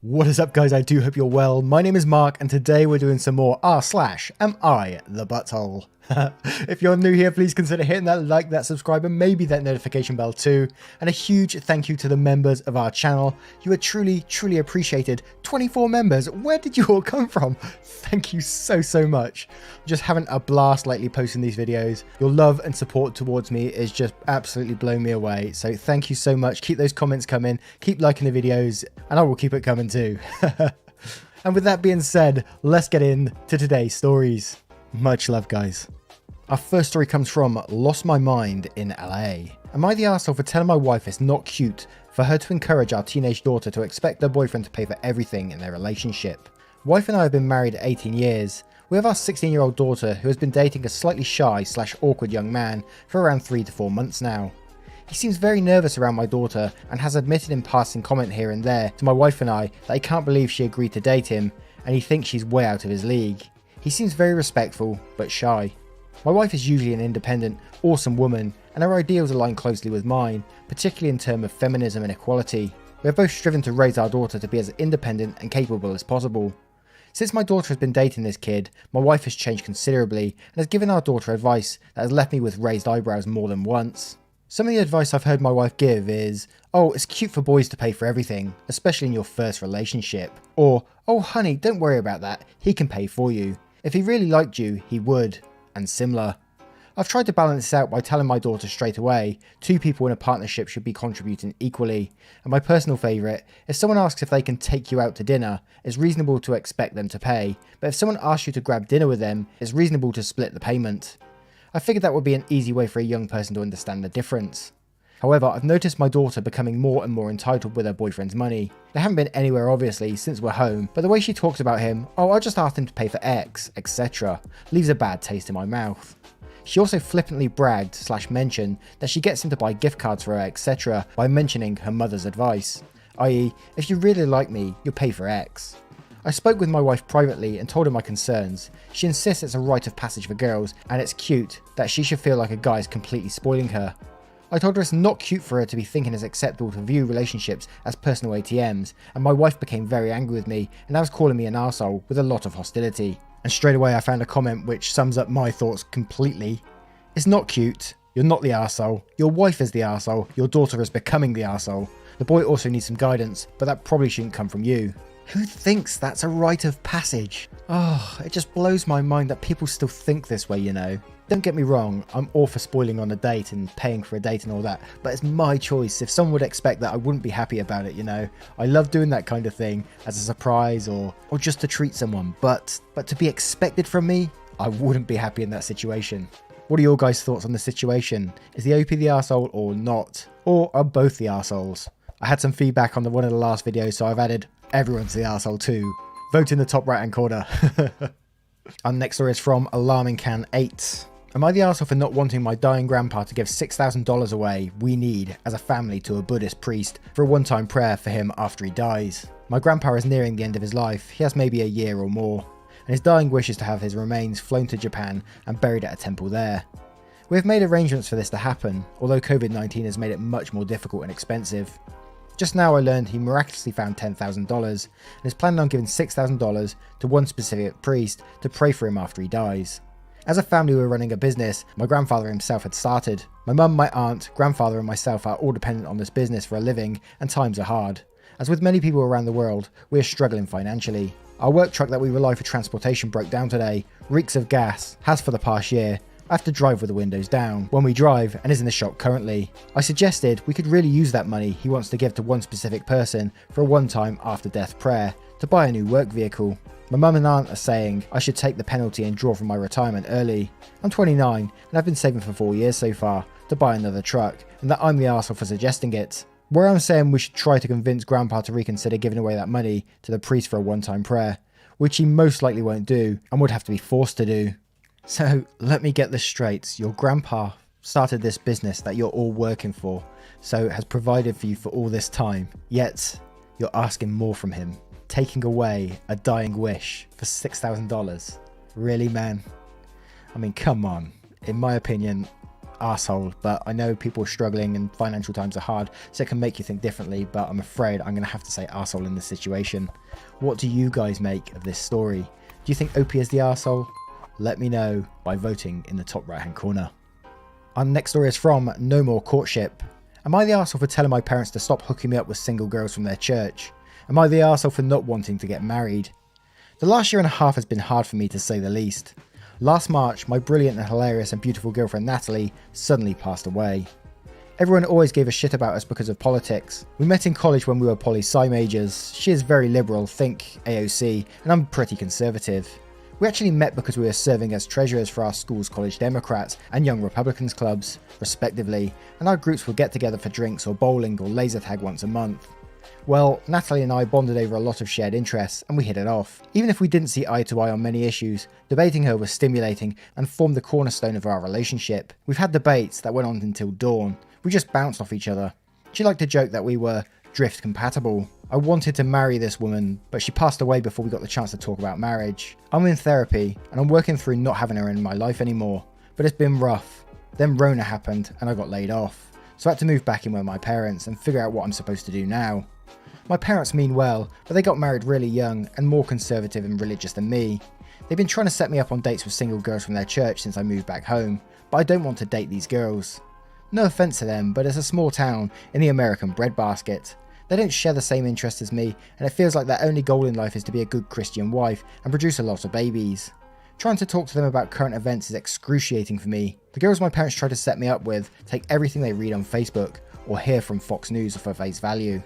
What is up, guys? I do hope you're well. My name is Mark, and today we're doing some more r/am I the butthole. If you're new here, please consider hitting that like, that subscribe, and maybe that notification bell too. And a huge thank you to the members of our channel. You are truly appreciated. 24 members. Where did you all come from? Thank you so much. I'm just having a blast lately posting these videos. Your love and support towards me is just absolutely blowing me away. So thank you so much. Keep those comments coming. Keep liking the videos, and I will keep it coming too. And with that being said, let's get into today's stories. Much love, guys. Our first story comes from Lost My Mind in LA. Am I the arsehole for telling my wife it's not cute for her to encourage our teenage daughter to expect their boyfriend to pay for everything in their relationship? Wife and I have been married 18 years. We have our 16-year-old daughter who has been dating a slightly shy/awkward young man for around 3 to 4 months now. He seems very nervous around my daughter and has admitted in passing comment here and there to my wife and I that he can't believe she agreed to date him and he thinks she's way out of his league. He seems very respectful but shy. My wife is usually an independent, awesome woman, and her ideals align closely with mine, particularly in terms of feminism and equality. We have both striven to raise our daughter to be as independent and capable as possible. Since my daughter has been dating this kid, my wife has changed considerably and has given our daughter advice that has left me with raised eyebrows more than once. Some of the advice I've heard my wife give is, "Oh, it's cute for boys to pay for everything, especially in your first relationship." Or, "Oh honey, don't worry about that, he can pay for you. If he really liked you, he would." And similar. I've tried to balance this out by telling my daughter straight away, two people in a partnership should be contributing equally, and my personal favourite, if someone asks if they can take you out to dinner, it's reasonable to expect them to pay, but if someone asks you to grab dinner with them, it's reasonable to split the payment. I figured that would be an easy way for a young person to understand the difference. However, I've noticed my daughter becoming more and more entitled with her boyfriend's money. They haven't been anywhere obviously since we're home, but the way she talks about him, "Oh, I just asked him to pay for X, etc., leaves a bad taste in my mouth. She also flippantly bragged/mentioned that she gets him to buy gift cards for her, etc., by mentioning her mother's advice, i.e., if you really like me, you'll pay for X. I spoke with my wife privately and told her my concerns. She insists it's a rite of passage for girls, and it's cute that she should feel like a guy is completely spoiling her. I told her it's not cute for her to be thinking it's acceptable to view relationships as personal ATMs, and my wife became very angry with me and now is calling me an arsehole with a lot of hostility. And straight away I found a comment which sums up my thoughts completely. "It's not cute. You're not the arsehole. Your wife is the arsehole. Your daughter is becoming the arsehole. The boy also needs some guidance, but that probably shouldn't come from you." Who thinks that's a rite of passage? Oh, it just blows my mind that people still think this way, you know. Don't get me wrong, I'm all for spoiling on a date and paying for a date and all that, but it's my choice. If someone would expect that, I wouldn't be happy about it, you know. I love doing that kind of thing as a surprise or just to treat someone, but to be expected from me, I wouldn't be happy in that situation. What are your guys' thoughts on the situation? Is the OP the arsehole or not? Or are both the arseholes? I had some feedback on one of the last videos, so I've added everyone's the arsehole too. Vote in the top right hand corner. Our next story is from Alarming Can 8. Am I the arsehole for not wanting my dying grandpa to give $6,000 away we need as a family to a Buddhist priest for a one-time prayer for him after he dies? My grandpa is nearing the end of his life. He has maybe a year or more, and his dying wish is to have his remains flown to Japan and buried at a temple there. We have made arrangements for this to happen, although COVID-19 has made it much more difficult and expensive. Just now I learned he miraculously found $10,000 and is planning on giving $6,000 to one specific priest to pray for him after he dies. As a family, we're running a business my grandfather himself had started. My mum, my aunt, grandfather and myself are all dependent on this business for a living, and times are hard. As with many people around the world, we are struggling financially. Our work truck that we rely for transportation broke down today, reeks of gas, has for the past year. I have to drive with the windows down when we drive and is in the shop currently. I suggested we could really use that money he wants to give to one specific person for a one-time after-death prayer to buy a new work vehicle. My mum and aunt are saying I should take the penalty and draw from my retirement early. I'm 29 and I've been saving for 4 years so far to buy another truck, and that I'm the arsehole for suggesting it. Where I'm saying we should try to convince grandpa to reconsider giving away that money to the priest for a one-time prayer, which he most likely won't do and would have to be forced to do. So let me get this straight, your grandpa started this business that you're all working for, so has provided for you for all this time, yet you're asking more from him, taking away a dying wish for $6,000. Really, man? I mean, come on. In my opinion, arsehole, but I know people are struggling and financial times are hard, so it can make you think differently, but I'm afraid I'm going to have to say arsehole in this situation. What do you guys make of this story? Do you think OP is the arsehole? Let me know by voting in the top right hand corner. Our next story is from No More Courtship. Am I the arsehole for telling my parents to stop hooking me up with single girls from their church? Am I the arsehole for not wanting to get married? The last year and a half has been hard for me, to say the least. Last March, my brilliant and hilarious and beautiful girlfriend Natalie suddenly passed away. Everyone always gave a shit about us because of politics. We met in college when we were poli-sci majors. She is very liberal, think AOC, and I'm pretty conservative. We actually met because we were serving as treasurers for our school's College Democrats and Young Republicans clubs, respectively, and our groups would get together for drinks or bowling or laser tag once a month. Well, Natalie and I bonded over a lot of shared interests, and we hit it off. Even if we didn't see eye to eye on many issues, debating her was stimulating and formed the cornerstone of our relationship. We've had debates that went on until dawn. We just bounced off each other. She liked to joke that we were drift compatible. I wanted to marry this woman, but she passed away before we got the chance to talk about marriage. I'm in therapy, and I'm working through not having her in my life anymore, but it's been rough. Then Rona happened, and I got laid off. So I had to move back in with my parents and figure out what I'm supposed to do now. My parents mean well, but they got married really young and more conservative and religious than me. They've been trying to set me up on dates with single girls from their church since I moved back home, but I don't want to date these girls. No offense to them, but it's a small town in the American breadbasket. They don't share the same interests as me, and it feels like their only goal in life is to be a good Christian wife and produce a lot of babies. Trying to talk to them about current events is excruciating for me. The girls my parents try to set me up with take everything they read on Facebook or hear from Fox News for face value.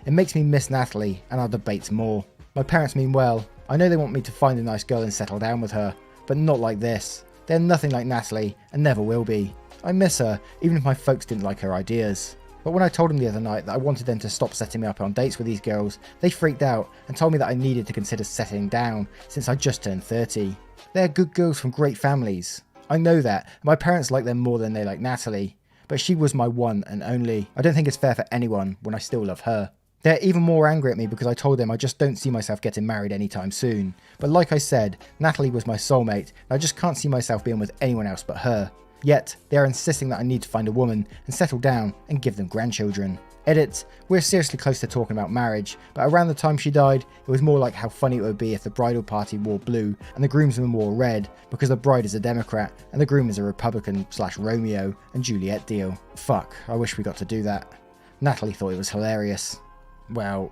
It makes me miss Natalie and our debates more. My parents mean well. I know they want me to find a nice girl and settle down with her, but not like this. They're nothing like Natalie and never will be. I miss her, even if my folks didn't like her ideas. But when I told them the other night that I wanted them to stop setting me up on dates with these girls, they freaked out and told me that I needed to consider settling down since I just turned 30. They're good girls from great families. I know that, and my parents like them more than they like Natalie. But she was my one and only. I don't think it's fair for anyone when I still love her. They're even more angry at me because I told them I just don't see myself getting married anytime soon. But like I said, Natalie was my soulmate, and I just can't see myself being with anyone else but her. Yet, they are insisting that I need to find a woman and settle down and give them grandchildren. Edit, we're seriously close to talking about marriage, but around the time she died, it was more like how funny it would be if the bridal party wore blue and the groomsmen wore red, because the bride is a Democrat and the groom is a Republican / Romeo and Juliet deal. Fuck, I wish we got to do that. Natalie thought it was hilarious. Well,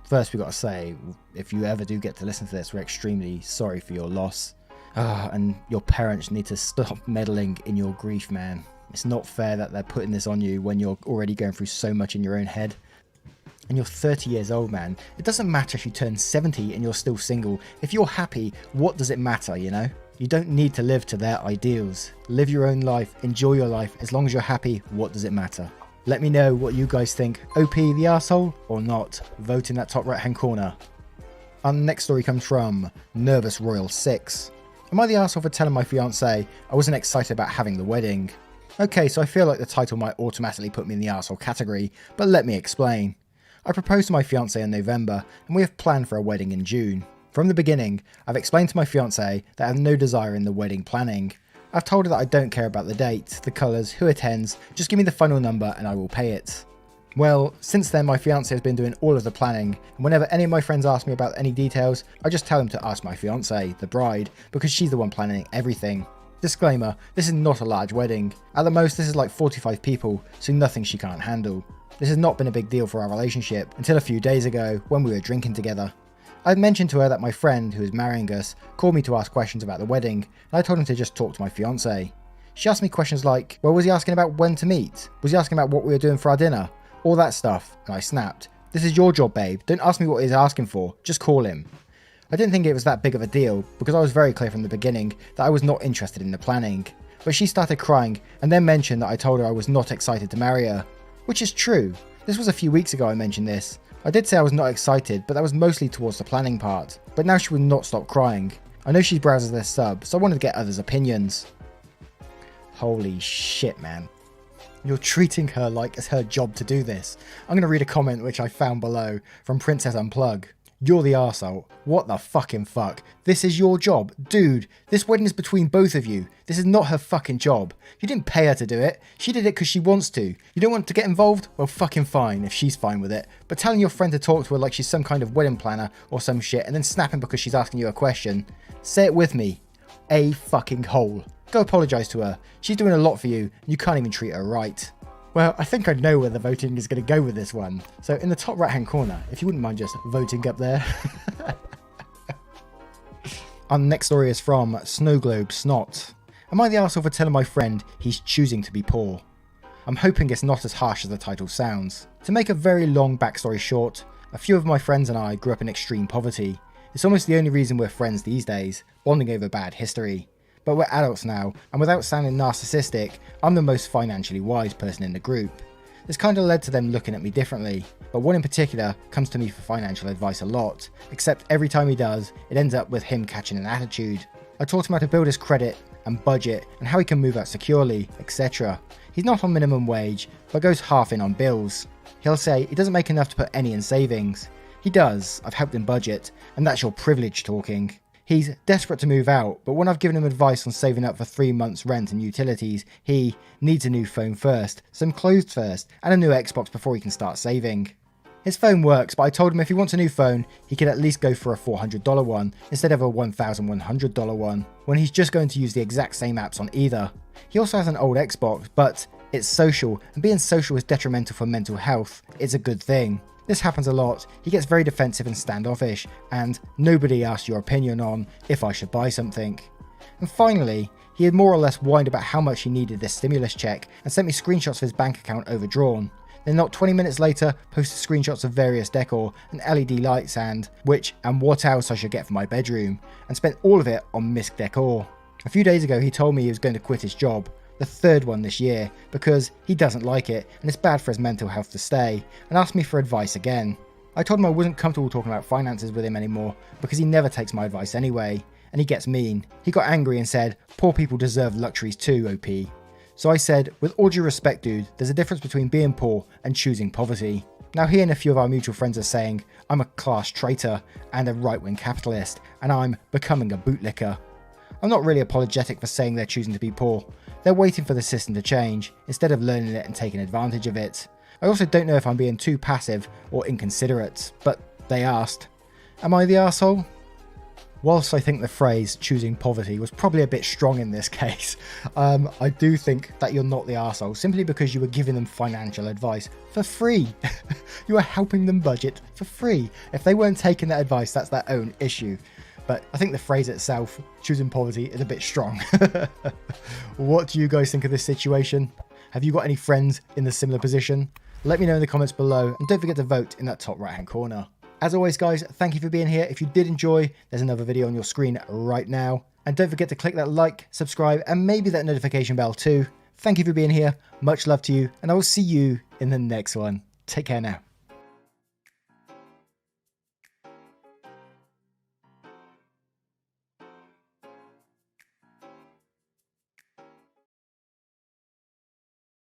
first we got to say, if you ever do get to listen to this, we're extremely sorry for your loss. And your parents need to stop meddling in your grief, man. It's not fair that they're putting this on you when you're already going through so much in your own head. And you're 30 years old, man. It doesn't matter if you turn 70 and you're still single. If you're happy, what does it matter, you know? You don't need to live to their ideals. Live your own life, enjoy your life. As long as you're happy, what does it matter? Let me know what you guys think. OP the arsehole or not? Vote in that top right hand corner. Our next story comes from Nervous Royal 6. Am I the arsehole for telling my fiancé I wasn't excited about having the wedding? Okay, so I feel like the title might automatically put me in the arsehole category, but let me explain. I proposed to my fiancé in November, and we have planned for a wedding in June. From the beginning, I've explained to my fiancé that I have no desire in the wedding planning. I've told her that I don't care about the date, the colours, who attends, just give me the final number and I will pay it. Well, since then my fiancé has been doing all of the planning, and whenever any of my friends ask me about any details, I just tell them to ask my fiancé, the bride, because she's the one planning everything. Disclaimer, this is not a large wedding. At the most this is like 45 people, so nothing she can't handle. This has not been a big deal for our relationship until a few days ago when we were drinking together. I had mentioned to her that my friend, who is marrying us, called me to ask questions about the wedding, and I told him to just talk to my fiancé. She asked me questions like, well, was he asking about when to meet? Was he asking about what we were doing for our dinner? All that stuff, and I snapped. This is your job, babe. Don't ask me what he's asking for. Just call him. I didn't think it was that big of a deal, because I was very clear from the beginning that I was not interested in the planning. But she started crying, and then mentioned that I told her I was not excited to marry her. Which is true. This was a few weeks ago I mentioned this. I did say I was not excited, but that was mostly towards the planning part. But now she would not stop crying. I know she browses their sub, so I wanted to get others' opinions. Holy shit, man. You're treating her like it's her job to do this. I'm going to read a comment which I found below from Princess Unplug. You're the arsehole. What the fucking fuck? This is your job. Dude, this wedding is between both of you. This is not her fucking job. You didn't pay her to do it. She did it because she wants to. You don't want to get involved? Well, fucking fine if she's fine with it. But telling your friend to talk to her like she's some kind of wedding planner or some shit and then snapping because she's asking you a question. Say it with me. A fucking hole. Go apologise to her. She's doing a lot for you and you can't even treat her right. Well, I think I know where the voting is going to go with this one. So in the top right hand corner, if you wouldn't mind just voting up there. Our next story is from Snowglobe Snot. Am I the arsehole for telling my friend he's choosing to be poor? I'm hoping it's not as harsh as the title sounds. To make a very long backstory short, a few of my friends and I grew up in extreme poverty. It's almost the only reason we're friends these days, bonding over bad history. But we're adults now, and without sounding narcissistic, I'm the most financially wise person in the group. This kind of led to them looking at me differently, but one in particular comes to me for financial advice a lot, except every time he does, it ends up with him catching an attitude. I taught him how to build his credit and budget and how he can move out securely, etc. He's not on minimum wage, but goes half in on bills. He'll say he doesn't make enough to put any in savings. He does, I've helped him budget, and that's your privilege talking. He's desperate to move out, but when I've given him advice on saving up for 3 months rent and utilities, he needs a new phone first, some clothes first, and a new Xbox before he can start saving. His phone works, but I told him if he wants a new phone, he could at least go for a $400 one, instead of a $1,100 one, when he's just going to use the exact same apps on either. He also has an old Xbox, but it's social, and being social is detrimental for mental health. It's a good thing. This happens a lot. He gets very defensive and standoffish, and nobody asks your opinion on if I should buy something. And finally, he had more or less whined about how much he needed this stimulus check and sent me screenshots of his bank account overdrawn. Then not 20 minutes later, posted screenshots of various decor and LED lights and what else I should get for my bedroom, and spent all of it on misc decor. A few days ago he told me he was going to quit his job, the third one this year, because he doesn't like it and it's bad for his mental health to stay, and asked me for advice again. I told him I wasn't comfortable talking about finances with him anymore because he never takes my advice anyway, and he gets mean. He got angry and said, poor people deserve luxuries too, OP. So I said, with all due respect dude, there's a difference between being poor and choosing poverty. Now he and a few of our mutual friends are saying I'm a class traitor and a right-wing capitalist, and I'm becoming a bootlicker. I'm not really apologetic for saying they're choosing to be poor. They're waiting for the system to change, instead of learning it and taking advantage of it. I also don't know if I'm being too passive or inconsiderate, but they asked. Am I the arsehole? Whilst I think the phrase choosing poverty was probably a bit strong in this case, I do think that you're not the arsehole simply because you were giving them financial advice for free. You were helping them budget for free. If they weren't taking that advice, that's their own issue. But I think the phrase itself, choosing poverty, is a bit strong. What do you guys think of this situation? Have you got any friends in a similar position? Let me know in the comments below, and don't forget to vote in that top right hand corner. As always guys, thank you for being here. If you did enjoy, there's another video on your screen right now. And don't forget to click that like, subscribe, and maybe that notification bell too. Thank you for being here. Much love to you, and I will see you in the next one. Take care now.